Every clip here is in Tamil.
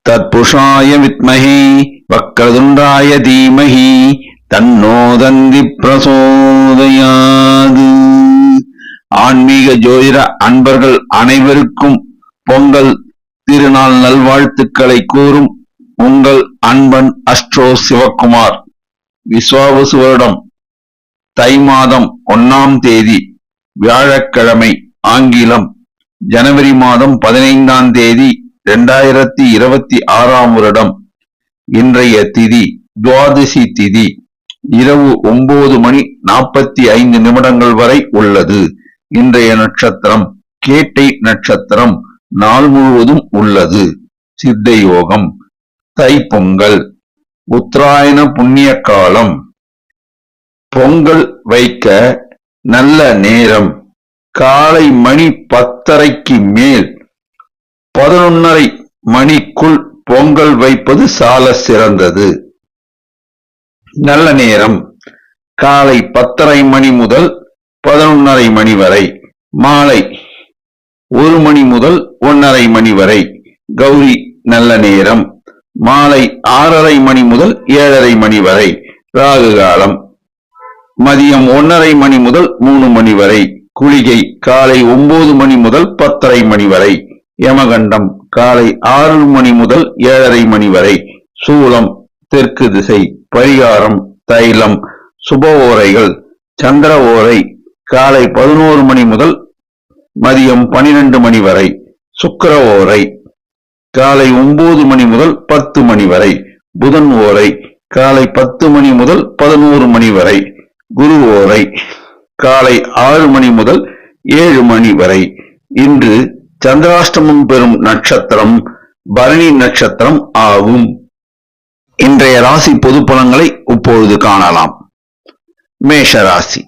தத்புஷாய வித்மஹி வக்ரதுண்டாய தீமஹி தன்னோ தந்தி பிரசோதயாது. ஆன்மீக ஜோதிட அன்பர்கள் அனைவருக்கும் பொங்கல் திருநாள் நல்வாழ்த்துக்களை கூறும் உங்கள் அன்பன் அஸ்ட்ரோ சிவக்குமார். விஸ்வாவசு வருடம் தை மாதம் 1ஆம் தேதி வியாழக்கிழமை, ஆங்கிலம் ஜனவரி மாதம் 15ஆம் தேதி 2026ஆம் வருடம். இன்றைய திதி துவாதசி திதி. இரவு 9:45 வரை உள்ளது. இன்றைய நட்சத்திரம் கேட்டை நட்சத்திரம். நாள் முழுவதும் உள்ளது. சித்த யோகம். தைப்பொங்கல். உத்தராயண புண்ணிய காலம். பொங்கல் வைக்க நல்ல நேரம் காலை மணி 10:30க்கு மேல் 11:30 மணிக்குள் பொங்கல் வைப்பது சால சிறந்தது. நல்ல நேரம் காலை 10:30 மணி முதல் 11:30 மணி வரை. மாலை 1 மணி முதல் 1:30 மணி வரை. கௌரி நல்ல நேரம் மாலை 6:30 மணி முதல் 7:30 மணி வரை. ராகு காலம் மதியம் 1:30 மணி முதல் 3 மணி வரை. குளிகை காலை 9 மணி முதல் 10:30 மணி வரை. யமகண்டம் காலை 6 மணி முதல் 7:30 மணி வரை. சூலம் தெற்கு திசை. பரிகாரம் தைலம். சுப ஓரைகள் சந்திர ஓரை காலை 11 மணி முதல் மதியம் 12 மணி வரை. சுக்கிர ஓரை காலை 9 மணி முதல் 10 மணி வரை. புதன் ஓரை காலை 10 மணி முதல் 11 மணி வரை. குரு ஓரை காலை 6 மணி முதல் 7 மணி வரை. இன்று சந்திராஷ்டமம் பெறும் நட்சத்திரம் பரணி நட்சத்திரம் ஆகும். இன்றைய ராசி பொது பலன்களை இப்பொழுது காணலாம். மேஷ ராசி.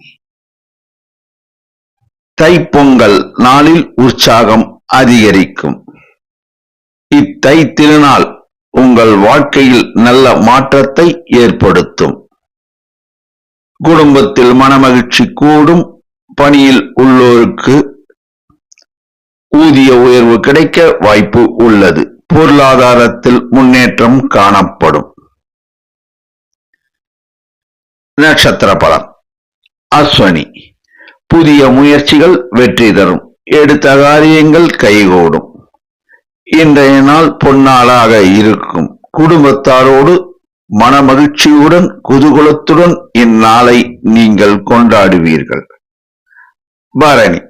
தைப்பொங்கல் நாளில் உற்சாகம் அதிகரிக்கும். இத்தை திருநாள் உங்கள் வாழ்க்கையில் நல்ல மாற்றத்தை ஏற்படுத்தும். குடும்பத்தில் மனமகிழ்ச்சி கூடும். பணியில் உள்ளோருக்கு ஊதிய உயர்வு கிடைக்க வாய்ப்பு உள்ளது. பொருளாதாரத்தில் முன்னேற்றம் காணப்படும். நட்சத்திர பலன். அஸ்வினி. புதிய முயற்சிகள் வெற்றி தரும். எடுத்த காரியங்கள் கைகூடும். இன்றைய நாள் பொன்னாளாக இருக்கும். குடும்பத்தாரோடு மனமகிழ்ச்சியுடன் குதூகலத்துடன் இந்நாளை நீங்கள் கொண்டாடுவீர்கள். பரணி.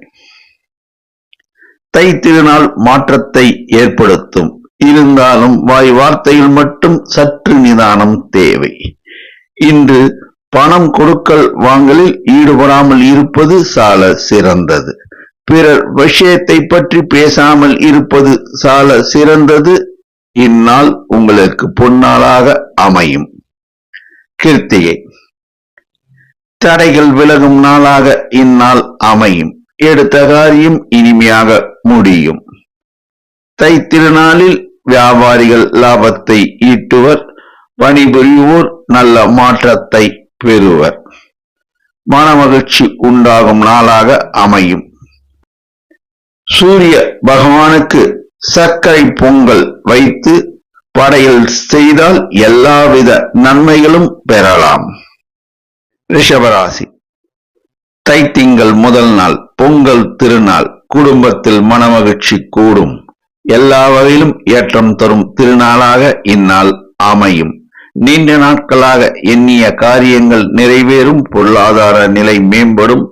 தை திருநாள் மாற்றத்தை ஏற்படுத்தும். இருந்தாலும் வாய் வார்த்தையில் மட்டும் சற்று நிதானம் தேவை. இன்று பணம் கொடுக்கல் வாங்கலில் ஈடுபடாமல் இருப்பது சால சிறந்தது. பிறர் விஷயத்தை பற்றி பேசாமல் இருப்பது சால சிறந்தது. இந்நாள் உங்களுக்கு பொன்னாளாக அமையும். கிருத்திகை. தடைகள் விலகும் நாளாக இந்நாள் அமையும். எடுத்த காரியம் இனிமையாக முடியும். தை திருநாளில் வியாபாரிகள் லாபத்தை ஈட்டுவர். பணிபுரிவோர் நல்ல மாற்றத்தை பெறுவர். மனமகிழ்ச்சி உண்டாகும் நாளாக அமையும். சூரிய பகவானுக்கு சர்க்கரை பொங்கல் வைத்து படையல் செய்தால் எல்லாவித நன்மைகளும் பெறலாம். ரிஷபராசி. தைத்திங்கள் முதல் நாள் பொங்கல் திருநாள். குடும்பத்தில் மனமகிழ்ச்சி கூடும். எல்லா வகையிலும் ஏற்றம் தரும் திருநாளாக இந்நாள் அமையும். நீண்ட நாட்களாக எண்ணிய காரியங்கள் நிறைவேறும். பொருளாதார நிலை மேம்படும்.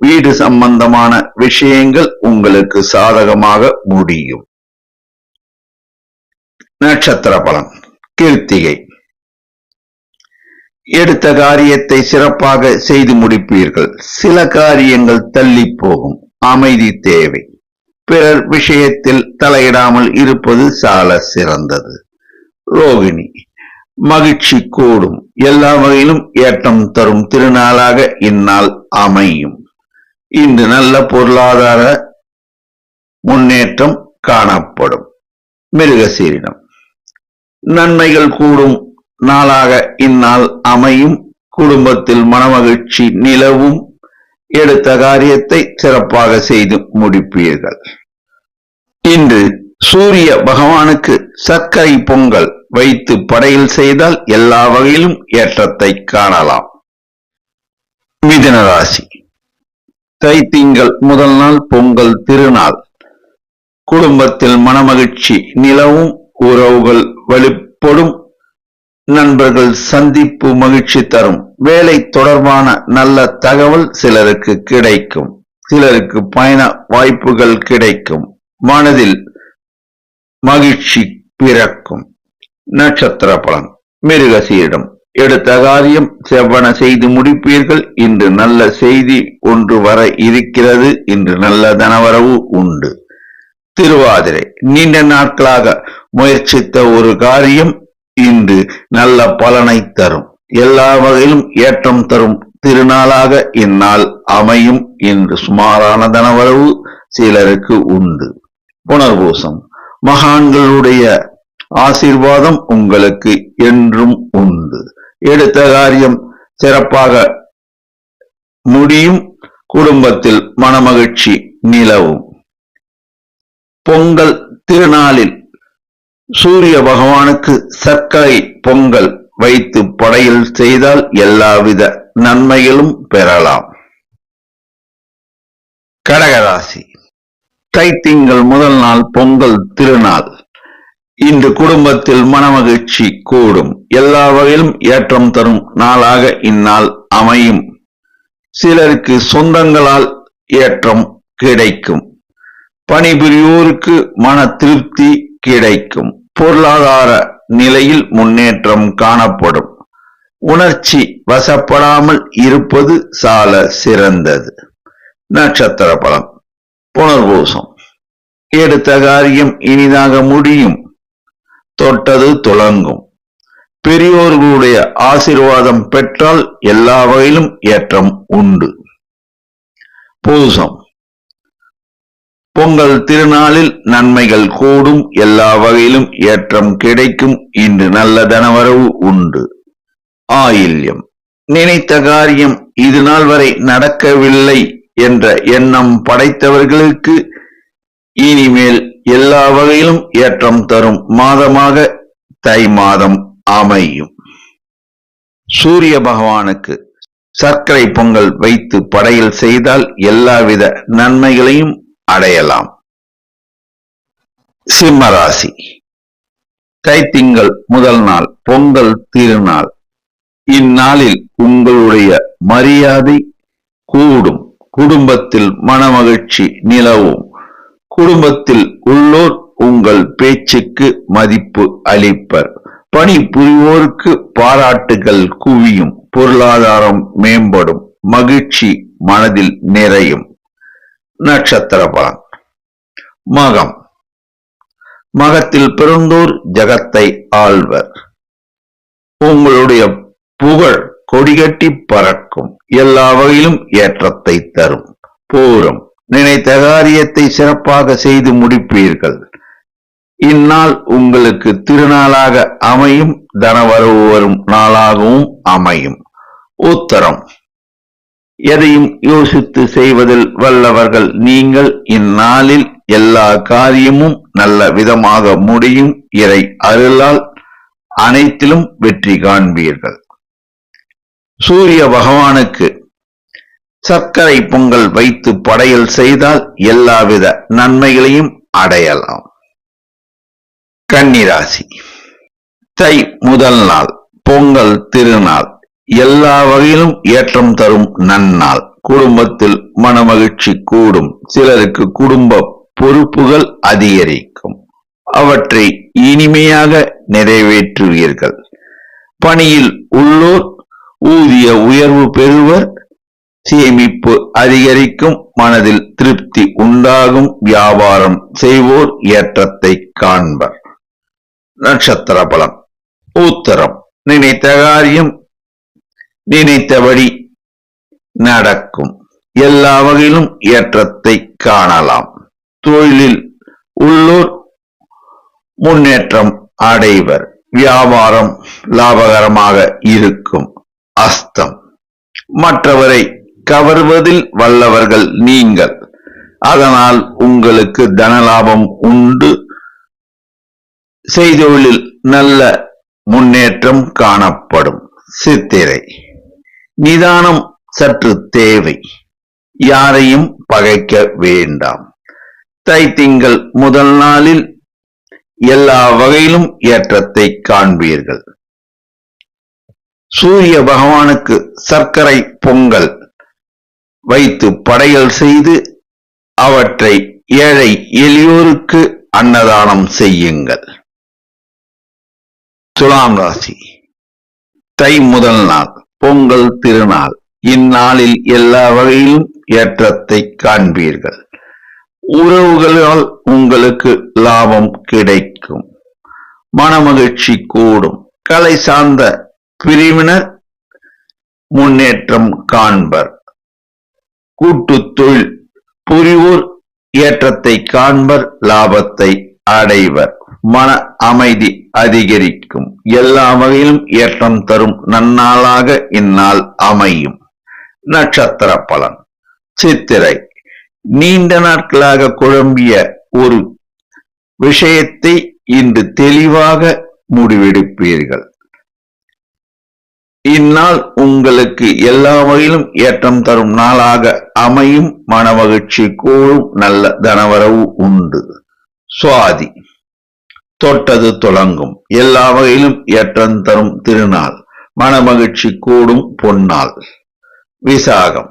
வீடு சம்பந்தமான விஷயங்கள் உங்களுக்கு சாதகமாக முடியும். நட்சத்திர பலன். கிருத்திகை. எடுத்த காரியத்தை சிறப்பாக செய்து முடிப்பீர்கள். சில காரியங்கள் தள்ளி போகும். அமைதி தேவை. பிறர் விஷயத்தில் தலையிடாமல் இருப்பது சால சிறந்தது. ரோகிணி. மகிழ்ச்சி கூடும். எல்லா வகையிலும் ஏற்றம் தரும் திருநாளாக இந்நாள் அமையும். இன்று நல்ல பொருளாதார முன்னேற்றம் காணப்படும். மிருகசீரிடம். நன்மைகள் கூடும் நாளாக இந்நாள் அமையும். குடும்பத்தில் மனமகிழ்ச்சி நிலவும். எடுத்த காரியத்தை சிறப்பாக செய்து முடிப்பீர்கள். இன்று சூரிய பகவானுக்கு சர்க்கரை பொங்கல் வைத்து படையல் செய்தால் எல்லா வகையிலும் ஏற்றத்தை காணலாம். மிதுன ராசி. தைத்திங்கள் முதல் நாள் பொங்கல் திருநாள். குடும்பத்தில் மனமகிழ்ச்சி நிலவும், உறவுகள் வலுப்படும், நண்பர்கள் சந்திப்பு மகிழ்ச்சி தரும், வேலை தொடர்பான நல்ல தகவல் சிலருக்கு கிடைக்கும், சிலருக்கு பயண வாய்ப்புகள் கிடைக்கும், மனதில் மகிழ்ச்சி பிறக்கும். நட்சத்திர பலன். மிருகசீரிடம். எடுத்த காரியம் செவ்வன செய்து முடிப்பீர்கள். இன்று நல்ல செய்தி ஒன்று வர இருக்கிறது. இன்று நல்ல தனவரவு உண்டு. திருவாதிரை. நீண்ட நாட்களாக முயற்சித்த ஒரு காரியம் இன்று நல்ல பலனை தரும். எல்லா வகையிலும் ஏற்றம் தரும் திருநாளாக இந்நாள் அமையும். இன்று சுமாரான தனவரவு சிலருக்கு உண்டு. புனர்பூசம். மகான்களுடைய ஆசீர்வாதம் உங்களுக்கு என்றும் உண்டு. எடுத்த காரியம் சிறப்பாக முடியும். குடும்பத்தில் மனமகிழ்ச்சி நிலவும். பொங்கல் திருநாளில் சூரிய பகவானுக்கு சர்க்கரை பொங்கல் வைத்து படையல் செய்தால் எல்லாவித நன்மைகளும் பெறலாம். கடகராசி. தைத்திங்கள் முதல் நாள் பொங்கல் திருநாள். இன்று குடும்பத்தில் மனமகிழ்ச்சி கூடும். எல்லா வகையிலும் ஏற்றம் தரும் நாளாக இந்நாள் அமையும். சிலருக்கு சொந்தங்களால் ஏற்றம் கிடைக்கும். பணிபுரிவோருக்கு மன திருப்தி கிடைக்கும். பொருளாதார நிலையில் முன்னேற்றம் காணப்படும். உணர்ச்சி வசப்படாமல் இருப்பது சால சிறந்தது. நட்சத்திர பலன். புனர்பூசம். எடுத்த காரியம் இனிதாக முடியும். தொட்டது துலங்கும். பெரியோர்களுடைய ஆசீர்வாதம் பெற்றால் எல்லா வகையிலும் ஏற்றம் உண்டு. பூசம். பொங்கல் திருநாளில் நன்மைகள் கூடும். எல்லா வகையிலும் ஏற்றம் கிடைக்கும். இன்று நல்ல தனவரவு உண்டு. ஆயில்யம். நினைத்த காரியம் இது நாள் வரை நடக்கவில்லை என்ற எண்ணம் படைத்தவர்களுக்கு இனிமேல் எல்லா வகையிலும் ஏற்றம் தரும் மாதமாக தை மாதம் அமையும். சூரிய பகவானுக்கு சர்க்கரை பொங்கல் வைத்து படையல் செய்தால் எல்லாவித நன்மைகளையும் அடையலாம். சிம்மராசி. தைத்திங்கள் முதல் நாள் பொங்கல் திருநாள். இந்நாளில் உங்களுடைய மரியாதை கூடும். குடும்பத்தில் மனமகிழ்ச்சி நிலவும். குடும்பத்தில் உள்ளோர் உங்கள் பேச்சுக்கு மதிப்பு அளிப்பர். பணி புரிவோருக்கு பாராட்டுகள் குவியும். பொருளாதாரம் மேம்படும். மகிழ்ச்சி மனதில் நிறையும். நட்சத்திர பலன். மகம். மகத்தில் பிறந்தோர் ஜகத்தை ஆள்வர். உங்களுடைய புகழ் கொடிகட்டி பறக்கும். எல்லா வகையிலும் ஏற்றத்தை தரும். பூரம். நினைத்த காரியத்தை சிறப்பாக செய்து முடிப்பீர்கள். இந்நாள் உங்களுக்கு திருநாளாக அமையும். தனவரவு வரும் நாளாகவும் அமையும். உத்தரம். எதையும் யோசித்து செய்வதில் வல்லவர்கள் நீங்கள். இந்நாளில் எல்லா காரியமும் நல்ல விதமாக முடியும். இறை அருளால் அனைத்திலும் வெற்றி காண்பீர்கள். சூரிய பகவானுக்கு சர்க்கரை பொங்கல் வைத்து படையல் செய்தால் எல்லாவித நன்மைகளையும் அடையலாம். கன்னிராசி. தை முதல் நாள் பொங்கல் திருநாள். எல்லா வகையிலும் ஏற்றம் தரும் நன்னாள். குடும்பத்தில் மனமகிழ்ச்சி கூடும். சிலருக்கு குடும்ப பொறுப்புகள் அதிகரிக்கும். அவற்றை இனிமையாக நிறைவேற்றுவீர்கள். பணியில் உள்ளோர் ஊதிய உயர்வு பெறுவர். சேமிப்பு அதிகரிக்கும். மனதில் திருப்தி உண்டாகும். வியாபாரம் செய்வோர் ஏற்றத்தை காண்பர். நட்சத்திர பலம். உத்தரம். நினைத்த காரியம் நினைத்தபடி நடக்கும். எல்லா வகையிலும் ஏற்றத்தை காணலாம். தொழிலில் உள்ளோர் முன்னேற்றம் அடைவர். வியாபாரம் லாபகரமாக இருக்கும். அஸ்தம். மற்றவரை கவர்வதில் வல்லவர்கள் நீங்கள். அதனால் உங்களுக்கு தனலாபம் உண்டு. செய்தொழிலில் நல்ல முன்னேற்றம் காணப்படும். சித்திரை நிதானம் சற்று தேவை. யாரையும் பகைக்க வேண்டாம். தைத்திங்கள் முதல் நாளில் எல்லா வகையிலும் ஏற்றத்தை காண்பீர்கள். சூரிய பகவானுக்கு சர்க்கரை பொங்கல் வைத்து படையல் செய்து அவற்றை ஏழை எளியோருக்கு அன்னதானம் செய்யுங்கள். துலாம் ராசி தை முதல் நாள் பொங்கல் திருநாள். இந்நாளில் எல்லா வகையிலும் ஏற்றத்தை காண்பீர்கள். உறவுகளால் உங்களுக்கு லாபம் கிடைக்கும். மனமகிழ்ச்சி கூடும். கலை சார்ந்த பிரிவினர் முன்னேற்றம் காண்பர். கூட்டு தொழில் புரிவோர் ஏற்றத்தை காண்பர். லாபத்தை அடைவர். மன அமைதி அதிகரிக்கும். எல்லா வகையிலும் ஏற்றம் தரும் நன்னாளாக இந்நாள் அமையும். நட்சத்திர பலன். சித்திரை நீண்ட நாட்களாக குழம்பிய ஒரு விஷயத்தை இன்று தெளிவாக முடிவெடுப்பீர்கள். இந்நாள் உங்களுக்கு எல்லா வகையிலும் ஏற்றம் தரும் நாளாக அமையும். மனமகிழ்ச்சி கூடும். நல்ல தனவரவு உண்டு. சுவாதி தொட்டது தொடங்கும். எல்லா வகையிலும் ஏற்றம் தரும் திருநாள். மனமகிழ்ச்சி கூடும் பொன்னாள். விசாகம்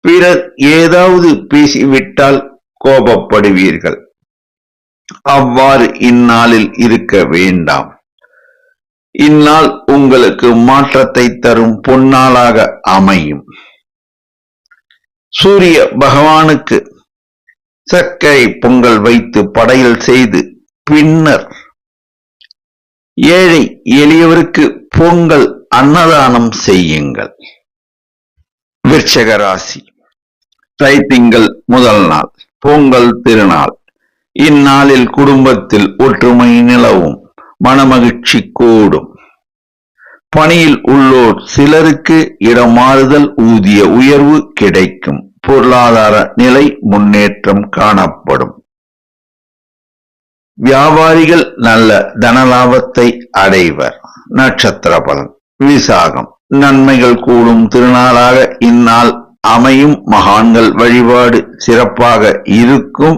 பிறர் ஏதாவது பேசிவிட்டால் கோபப்படுவீர்கள். அவ்வாறு இந்நாளில் இருக்க வேண்டாம். இந்நாள் உங்களுக்கு மாற்றத்தை தரும் பொன்னாளாக அமையும். சூரிய பகவானுக்கு சர்க்கரை பொங்கல் வைத்து படையல் செய்து பின்னர் ஏழை எளியவருக்கு பொங்கல் அன்னதானம் செய்யுங்கள். விருச்சிக ராசி தைத்திங்கள் முதல் நாள் பொங்கல் திருநாள். இந்நாளில் குடும்பத்தில் ஒற்றுமை நிலவும். மனமகிழ்ச்சி கூடும். பணியில் உள்ளோர் சிலருக்கு இடமாறுதல், ஊதிய உயர்வு கிடைக்கும். பொருளாதார நிலை முன்னேற்றம் காணப்படும். வியாபாரிகள் நல்ல தனலாபத்தை அடைவர். நட்சத்திர பலன். விசாகம் நன்மைகள் கூடும் திருநாளாக இந்நாள் அமையும். மகான்கள் வழிபாடு சிறப்பாக இருக்கும்.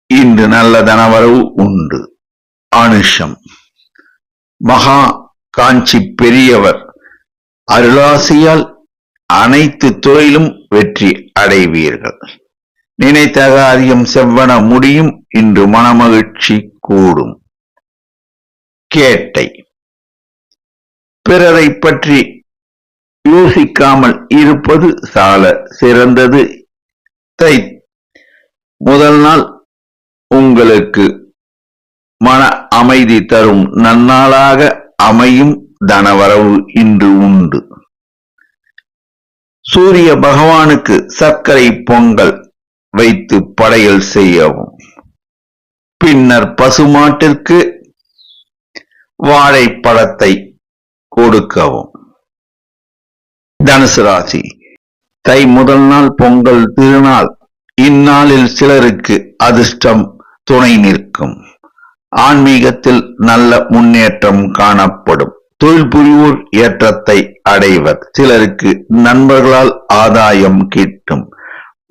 இன்று நல்ல தனவரவு உண்டு. அனுஷம் மகா காஞ்சி பெரியவர் அருளாசியால் அனைத்து துறையிலும் வெற்றி அடைவீர்கள். நினைத்த காரியம் செவ்வன முடியும். இன்று மனமகிழ்ச்சி கூடும். கேட்டை பிறரை பற்றி யோசிக்காமல் இருப்பது சால சிறந்தது. தை முதல் நாள் உங்களுக்கு மன அமைதி தரும் நன்னாளாக அமையும். தனவரவு இன்று உண்டு. சூரிய பகவானுக்கு சர்க்கரை பொங்கல் வைத்து படையல் செய்யவும். பின்னர் பசுமாட்டிற்கு வாழைப்பழத்தை கொடுக்கவும். தனுசு ராசி தை முதல் நாள் பொங்கல் திருநாள். இந்நாளில் சிலருக்கு அதிர்ஷ்டம் துணை நிற்கும். ஆன்மீகத்தில் நல்ல முன்னேற்றம் காணப்படும். தொழில் புரிவோர் ஏற்றத்தை அடைவர். சிலருக்கு நண்பர்களால் ஆதாயம் கிட்டும்.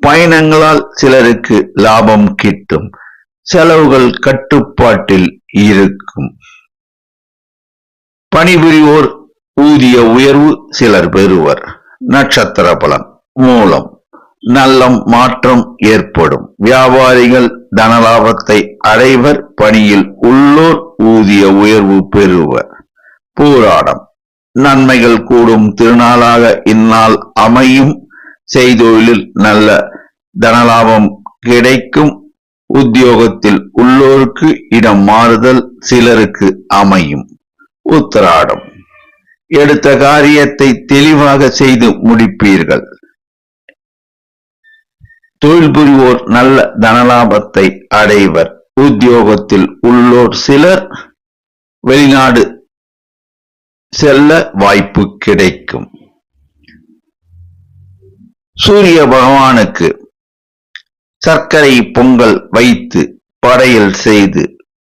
பயணங்களால் சிலருக்கு லாபம் கிட்டும். செலவுகள் கட்டுப்பாட்டில் இருக்கும். பணிபுரிவோர் ஊதிய உயர்வு சிலர் பெறுவர். நட்சத்திர பலன். மூலம் நல்ல மாற்றம் ஏற்படும். வியாபாரிகள் தனலாபத்தை அடைவர். பணியில் உள்ளோர் ஊதிய உயர்வு பெறுவர். பூராடம் நன்மைகள் கூடும் திருநாளாக இந்நாள் அமையும். செய்தொழிலில் நல்ல தனலாபம் கிடைக்கும். உத்தியோகத்தில் உள்ளோருக்கு இடம் மாறுதல் சிலருக்கு அமையும். உத்திராடம் எடுத்த காரியத்தை தெளிவாக செய்து முடிப்பீர்கள். தொழில் புரிவோர் நல்ல தனலாபத்தை அடைவர். உத்தியோகத்தில் உள்ளோர் சிலர் வெளிநாடு செல்ல வாய்ப்பு கிடைக்கும். சூரிய பகவானுக்கு சர்க்கரை பொங்கல் வைத்து படையல் செய்து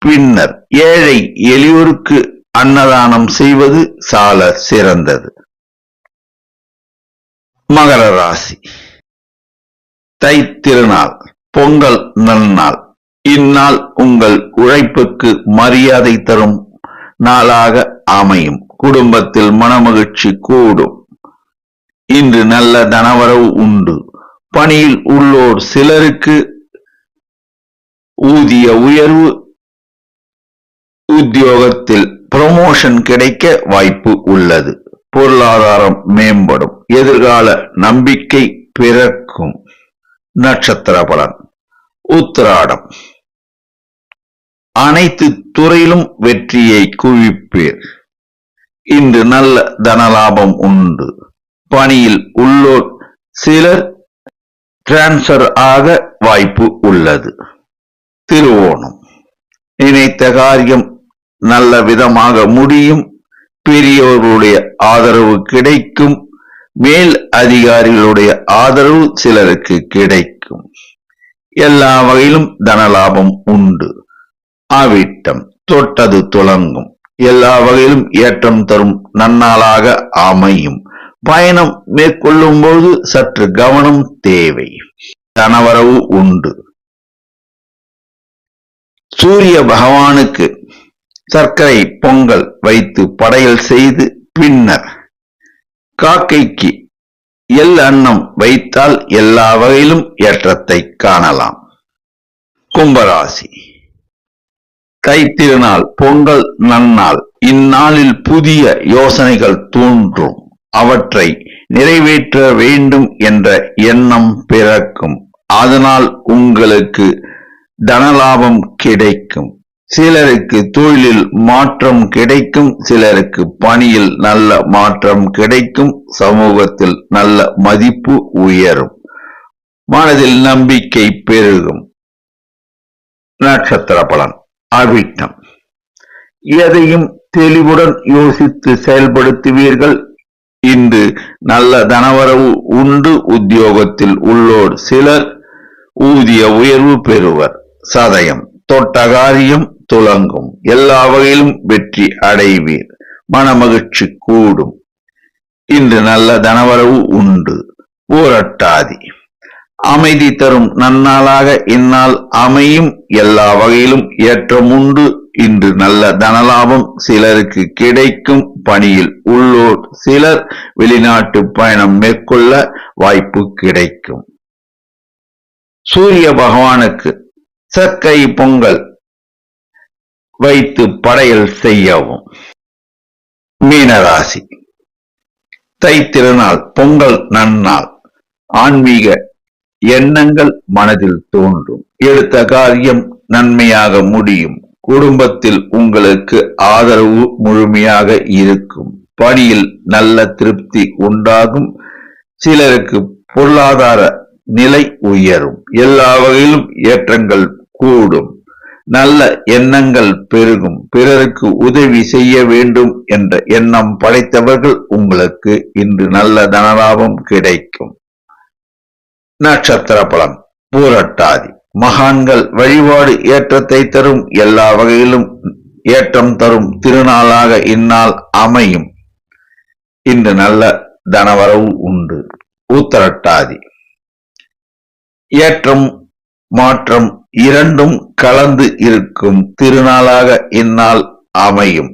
பின்னர் ஏழை எளியோருக்கு அன்னதானம் செய்வது சால சிறந்தது. மகர ராசி. தை திருநாள், பொங்கல் நன்னாள். இந்நாள் உங்கள் உழைப்புக்கு மரியாதை தரும் நாளாக அமையும். குடும்பத்தில் மனமகிழ்ச்சி கூடும். இன்று நல்ல தனவரவு உண்டு. பணியில் உள்ளோர் சிலருக்கு ஊதிய உயர்வு, உத்தியோகத்தில் ப்ரமோஷன் கிடைக்க வாய்ப்பு உள்ளது. பொருளாதாரம் மேம்படும். எதிர்கால நம்பிக்கை பிறக்கும். நட்சத்திர பலன். உத்திராடம். அனைத்து துறையிலும் வெற்றியை குவிப்பீர். இன்று நல்ல தனலாபம் உண்டு. பணியில் உள்ளோர் சிலர் டிரான்ஸ்பர் ஆக வாய்ப்பு உள்ளது. திருவோணம். நினைத்த காரியம் நல்ல விதமாக முடியும். பெரியவர்களுடைய ஆதரவு கிடைக்கும். மேல் அதிகாரிகளுடைய ஆதரவு சிலருக்கு கிடைக்கும். எல்லா வகையிலும் தனலாபம் உண்டு. அவிட்டம். தொட்டது துலங்கும். எல்லா வகையிலும் ஏற்றம் தரும் நன்னாளாக அமையும். பயணம் மேற்கொள்ளும் போது சற்று கவனம் தேவை. தனவரவு உண்டு. சூரிய பகவானுக்கு சர்க்கரை பொங்கல் வைத்து படையல் செய்து பின்னர் காக்கைக்கு எள் அன்னம் வைத்தால் எல்லா வகையிலும் ஏற்றத்தை காணலாம். கும்பராசி. தை திருநாள், பொங்கல் நன்னாள். இந்நாளில் புதிய யோசனைகள் தோன்றும். அவற்றை நிறைவேற்ற வேண்டும் என்ற எண்ணம் பிறக்கும். அதனால் உங்களுக்கு தனலாபம் கிடைக்கும். சிலருக்கு தொழிலில் மாற்றம் கிடைக்கும். சிலருக்கு பணியில் நல்ல மாற்றம் கிடைக்கும். சமூகத்தில் நல்ல மதிப்பு உயரும். மனதில் நம்பிக்கை பெருகும். நட்சத்திர பலன். அவிட்டம். எதையும் தெளிவுடன் யோசித்து செயல்படுத்துவீர்கள். இன்று நல்ல தனவரவு உண்டு. உத்தியோகத்தில் உள்ளோர் சிலர் ஊதிய உயர்வு பெறுவர். சதயம். தொட்ட காரியம் துலங்கும். எல்லா வகையிலும் வெற்றி அடைவீர். மனமகிழ்ச்சி கூடும். இன்று நல்ல தனவரவு உண்டு. பூரட்டாதி. அமைதி தரும் நன்னாளாக இந்நாள் அமையும். எல்லா வகையிலும் ஏற்றம் உண்டு. இன்று நல்ல தனலாபம் சிலருக்கு கிடைக்கும். பணியில் உள்ளோர் சிலர் வெளிநாட்டு பயணம் மேற்கொள்ள வாய்ப்பு கிடைக்கும். சூரிய பகவானுக்கு சர்க்கரை பொங்கல் வைத்து படையல் செய்யவும். மீனராசி. தை திருநாள், பொங்கல் நன்னாள். ஆன்மீக எண்ணங்கள் மனதில் தோன்றும். எடுத்த காரியம் நன்மையாக முடியும். குடும்பத்தில் உங்களுக்கு ஆதரவு முழுமையாக இருக்கும். பணியில் நல்ல திருப்தி உண்டாகும். சிலருக்கு பொருளாதார நிலை உயரும். எல்லா வகையிலும் ஏற்றங்கள் கூடும். நல்ல எண்ணங்கள் பெருகும். பிறருக்கு உதவி செய்ய வேண்டும் என்ற எண்ணம் படைத்தவர்கள் உங்களுக்கு இன்று நல்ல தனலாபம் கிடைக்கும். நட்சத்திர பலன். பூரட்டாதி. மகான்கள் வழிபாடு ஏற்றத்தை தரும். எல்லா வகையிலும் ஏற்றம் தரும் திருநாளாக இந்நாள் அமையும். இன்று நல்ல தனவரவு உண்டு. உத்திரட்டாதி. ஏற்றம் மாற்றம் இரண்டும் கலந்து இருக்கும் திருநாளாக இந்நாள் அமையும்.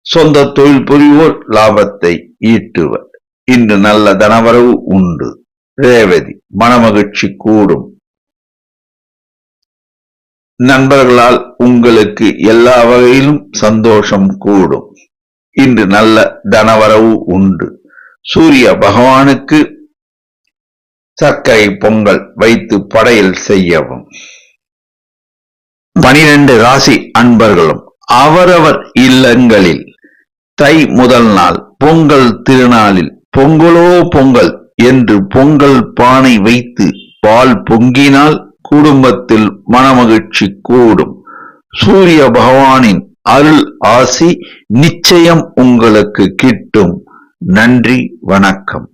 சொந்த தொழில் புரிவோர் லாபத்தை ஈட்டுவர். இன்று நல்ல தனவரவு உண்டு. ரேவதி. மனமகிழ்ச்சி கூடும். நண்பர்களால் உங்களுக்கு எல்லா வகையிலும் சந்தோஷம் கூடும். இன்று நல்ல தனவரவு உண்டு. சூரிய பகவானுக்கு சர்க்கரை பொங்கல் வைத்து படையல் செய்யவும். 12 ராசி அன்பர்களும் அவரவர் இல்லங்களில் தை முதல் நாள் பொங்கல் திருநாளில் பொங்கலோ பொங்கல் என்று பொங்கல் பானை வைத்து பால் பொங்கினால் குடும்பத்தில் மனமகிழ்ச்சி கூடும். சூரிய பகவானின் அருள் ஆசி நிச்சயம் உங்களுக்கு கிட்டும். நன்றி, வணக்கம்.